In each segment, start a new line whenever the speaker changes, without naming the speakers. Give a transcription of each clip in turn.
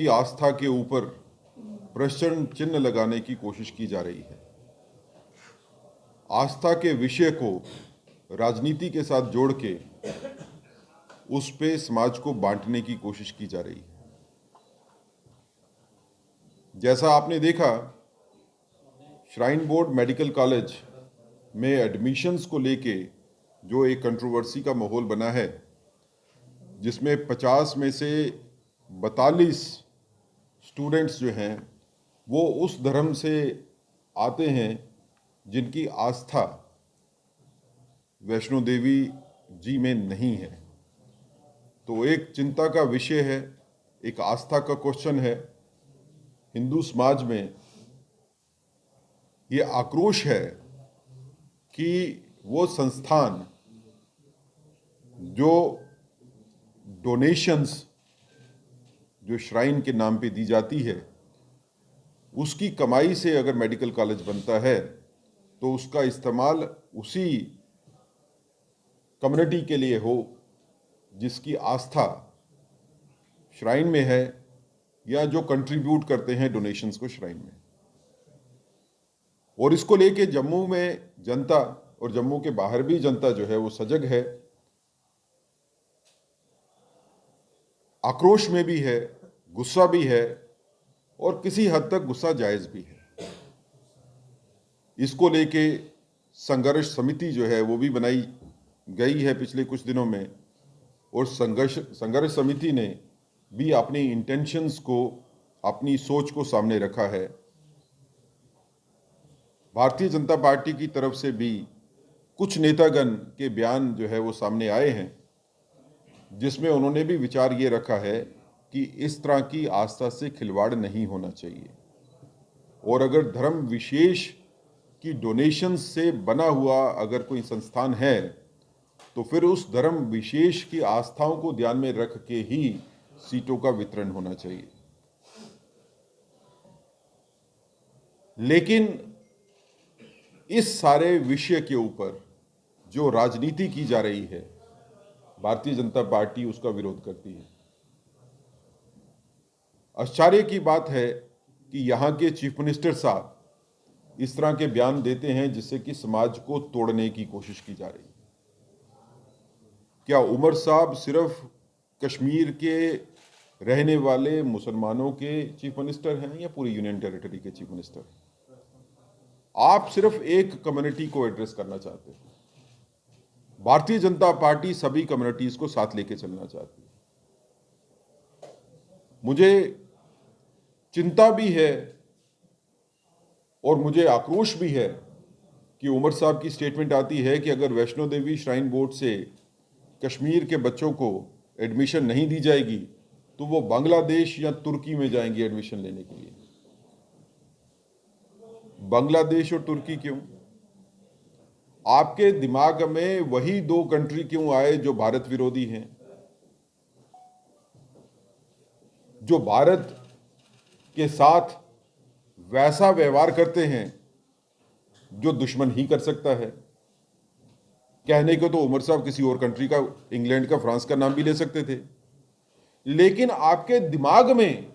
की आस्था के ऊपर प्रश्न चिन्ह लगाने की कोशिश की जा रही है। आस्था के विषय को राजनीति के साथ जोड़ के उस पे समाज को बांटने की कोशिश की जा रही है। जैसा आपने देखा, श्राइन बोर्ड मेडिकल कॉलेज में एडमिशन्स को लेके जो एक कंट्रोवर्सी का माहौल बना है, जिसमें 50 में से 42 स्टूडेंट्स जो हैं वो उस धर्म से आते हैं जिनकी आस्था वैष्णो देवी जी में नहीं है। तो एक चिंता का विषय है, एक आस्था का क्वेश्चन है। हिंदू समाज में ये आक्रोश है कि वो संस्थान जो डोनेशंस जो श्राइन के नाम पे दी जाती है, उसकी कमाई से अगर मेडिकल कॉलेज बनता है तो उसका इस्तेमाल उसी कम्युनिटी के लिए हो जिसकी आस्था श्राइन में है या जो कंट्रीब्यूट करते हैं डोनेशंस को श्राइन में। और इसको लेके जम्मू में जनता और जम्मू के बाहर भी जनता जो है वो सजग है, आक्रोश में भी है, गुस्सा भी है और किसी हद तक गुस्सा जायज भी है। इसको लेके संघर्ष समिति जो है वो भी बनाई गई है पिछले कुछ दिनों में, और संघर्ष समिति ने भी अपनी इंटेंशंस को, अपनी सोच को सामने रखा है। भारतीय जनता पार्टी की तरफ से भी कुछ नेतागण के बयान जो है वो सामने आए हैं, जिसमें उन्होंने भी विचार ये रखा है कि इस तरह की आस्था से खिलवाड़ नहीं होना चाहिए, और अगर धर्म विशेष की डोनेशन से बना हुआ अगर कोई संस्थान है तो फिर उस धर्म विशेष की आस्थाओं को ध्यान में रख के ही सीटों का वितरण होना चाहिए। लेकिन इस सारे विषय के ऊपर जो राजनीति की जा रही है, भारतीय जनता पार्टी उसका विरोध करती है। आश्चर्य की बात है कि यहाँ के चीफ मिनिस्टर साहब इस तरह के बयान देते हैं जिससे कि समाज को तोड़ने की कोशिश की जा रही है। क्या उमर साहब सिर्फ कश्मीर के रहने वाले मुसलमानों के चीफ मिनिस्टर हैं या पूरी यूनियन टेरिटरी के चीफ मिनिस्टर? आप सिर्फ एक कम्युनिटी को एड्रेस करना चाहते हैं। भारतीय जनता पार्टी सभी कम्युनिटीज को साथ लेके चलना चाहती है। मुझे चिंता भी है और मुझे आक्रोश भी है कि उमर साहब की स्टेटमेंट आती है कि अगर वैष्णो देवी श्राइन बोर्ड से कश्मीर के बच्चों को एडमिशन नहीं दी जाएगी तो वो बांग्लादेश या तुर्की में जाएंगे एडमिशन लेने के लिए। बांग्लादेश और तुर्की क्यों? आपके दिमाग में वही दो कंट्री क्यों आए जो भारत विरोधी हैं, जो भारत के साथ वैसा व्यवहार करते हैं जो दुश्मन ही कर सकता है? कहने को तो उमर साहब किसी और कंट्री का, इंग्लैंड का, फ्रांस का नाम भी ले सकते थे, लेकिन आपके दिमाग में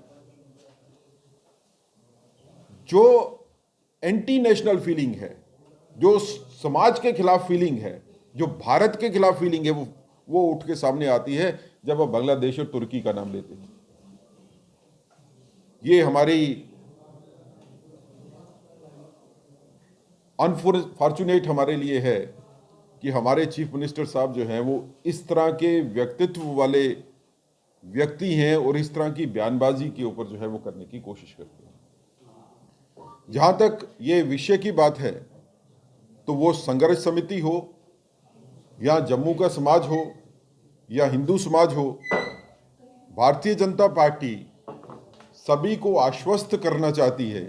जो एंटी नेशनल फीलिंग है, जो समाज के खिलाफ फीलिंग है, जो भारत के खिलाफ फीलिंग है, वो उठ के सामने आती है जब आप बांग्लादेश और तुर्की का नाम लेते हैं। ये हमारी अनफॉर्चुनेट हमारे लिए है कि हमारे चीफ मिनिस्टर साहब जो हैं वो इस तरह के व्यक्तित्व वाले व्यक्ति हैं और इस तरह की बयानबाजी के ऊपर जो है वो करने की कोशिश करते हैं। जहां तक ये विषय की बात है तो वो संघर्ष समिति हो या जम्मू का समाज हो या हिंदू समाज हो, भारतीय जनता पार्टी सभी को आश्वस्त करना चाहती है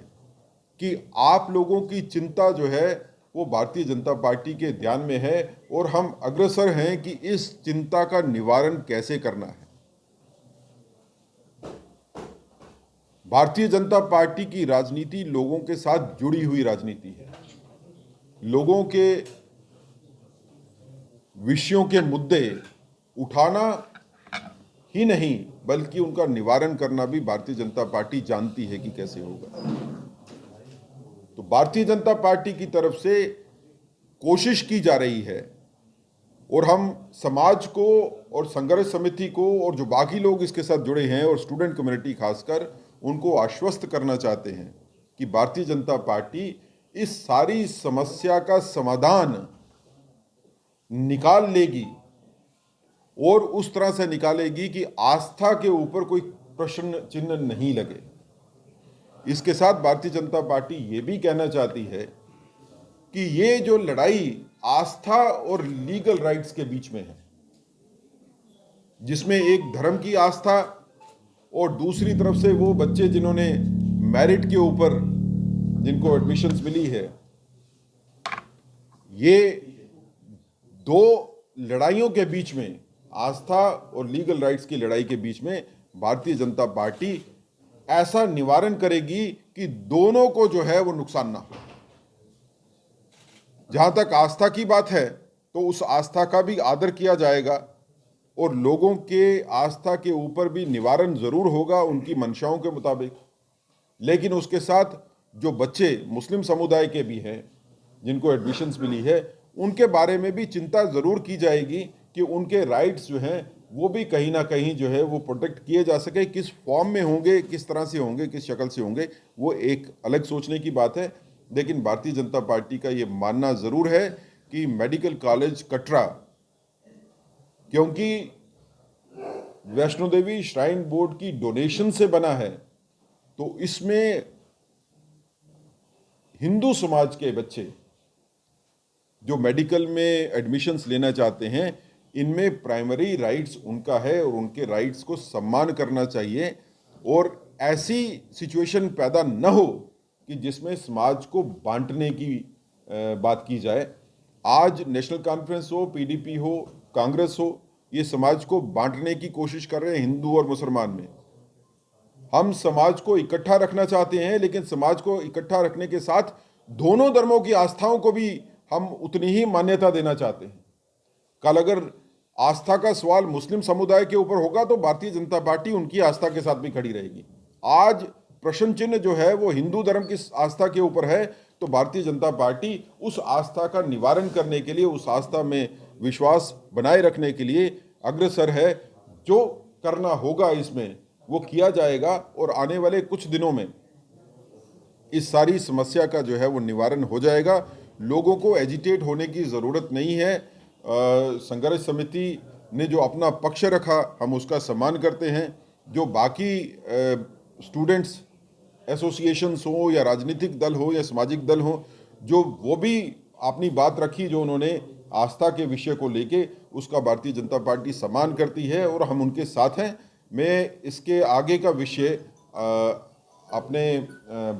कि आप लोगों की चिंता जो है वो भारतीय जनता पार्टी के ध्यान में है और हम अग्रसर हैं कि इस चिंता का निवारण कैसे करना है। भारतीय जनता पार्टी की राजनीति लोगों के साथ जुड़ी हुई राजनीति है। लोगों के विषयों के मुद्दे उठाना ही नहीं बल्कि उनका निवारण करना भी भारतीय जनता पार्टी जानती है कि कैसे होगा। तो भारतीय जनता पार्टी की तरफ से कोशिश की जा रही है और हम समाज को और संघर्ष समिति को और जो बाकी लोग इसके साथ जुड़े हैं और स्टूडेंट कम्युनिटी खासकर, उनको आश्वस्त करना चाहते हैं कि भारतीय जनता पार्टी इस सारी समस्या का समाधान निकाल लेगी और उस तरह से निकालेगी कि आस्था के ऊपर कोई प्रश्न चिन्ह नहीं लगे। इसके साथ भारतीय जनता पार्टी ये भी कहना चाहती है कि ये जो लड़ाई आस्था और लीगल राइट्स के बीच में है, जिसमें एक धर्म की आस्था और दूसरी तरफ से वो बच्चे जिन्होंने मेरिट के ऊपर जिनको एडमिशंस मिली है, ये दो लड़ाइयों के बीच में, आस्था और लीगल राइट्स की लड़ाई के बीच में भारतीय जनता पार्टी ऐसा निवारण करेगी कि दोनों को जो है वो नुकसान ना हो। जहां तक आस्था की बात है तो उस आस्था का भी आदर किया जाएगा और लोगों के आस्था के ऊपर भी निवारण जरूर होगा उनकी मंशाओं के मुताबिक। लेकिन उसके साथ जो बच्चे मुस्लिम समुदाय के भी हैं जिनको एडमिशन्स मिली है, उनके बारे में भी चिंता जरूर की जाएगी कि उनके राइट्स जो हैं वो भी कहीं ना कहीं जो है वो प्रोटेक्ट किए जा सके। किस फॉर्म में होंगे, किस तरह से होंगे, किस शक्ल से होंगे, वो एक अलग सोचने की बात है। लेकिन भारतीय जनता पार्टी का ये मानना जरूर है कि मेडिकल कॉलेज कटरा, क्योंकि वैष्णो देवी श्राइन बोर्ड की डोनेशन से बना है, तो इसमें हिंदू समाज के बच्चे जो मेडिकल में एडमिशन्स लेना चाहते हैं, इनमें प्राइमरी राइट्स उनका है और उनके राइट्स को सम्मान करना चाहिए और ऐसी सिचुएशन पैदा न हो कि जिसमें समाज को बांटने की बात की जाए। आज नेशनल कॉन्फ्रेंस हो, पीडीपी हो, कांग्रेस हो, ये समाज को बांटने की कोशिश कर रहे हैं हिंदू और मुसलमान में। हम समाज को इकट्ठा रखना चाहते हैं, लेकिन समाज को इकट्ठा रखने के साथ दोनों धर्मों की आस्थाओं को भी हम उतनी ही मान्यता देना चाहते हैं। कल अगर आस्था का सवाल मुस्लिम समुदाय के ऊपर होगा तो भारतीय जनता पार्टी उनकी आस्था के साथ भी खड़ी रहेगी। आज प्रश्न चिन्ह जो है वो हिंदू धर्म की आस्था के ऊपर है, तो भारतीय जनता पार्टी उस आस्था का निवारण करने के लिए, उस आस्था में विश्वास बनाए रखने के लिए अग्रसर है। जो करना होगा इसमें वो किया जाएगा और आने वाले कुछ दिनों में इस सारी समस्या का जो है वो निवारण हो जाएगा। लोगों को एजिटेट होने की ज़रूरत नहीं है। संघर्ष समिति ने जो अपना पक्ष रखा हम उसका सम्मान करते हैं। जो बाकी स्टूडेंट्स एसोसिएशंस हो या राजनीतिक दल हो या सामाजिक दल हो, जो वो भी अपनी बात रखी जो उन्होंने आस्था के विषय को लेके, उसका भारतीय जनता पार्टी सम्मान करती है और हम उनके साथ हैं। मैं इसके आगे का विषय अपने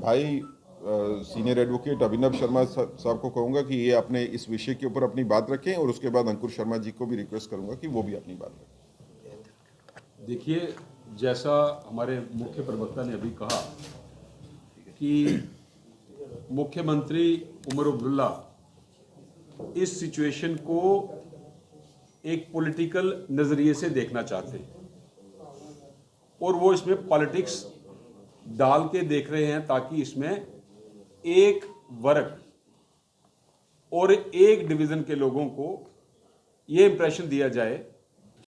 भाई सीनियर एडवोकेट अभिनव शर्मा साहब को कहूँगा कि ये अपने इस विषय के ऊपर अपनी बात रखें और उसके बाद अंकुर शर्मा जी को भी रिक्वेस्ट करूँगा कि वो भी अपनी बात रखें।
देखिए, जैसा हमारे मुख्य प्रवक्ता ने अभी कहा कि मुख्यमंत्री उमर अब्दुल्ला इस सिचुएशन को एक पॉलिटिकल नज़रिए से देखना चाहते हैं और वो इसमें पॉलिटिक्स डाल के देख रहे हैं ताकि इसमें एक वर्ग और एक डिवीज़न के लोगों को ये इंप्रेशन दिया जाए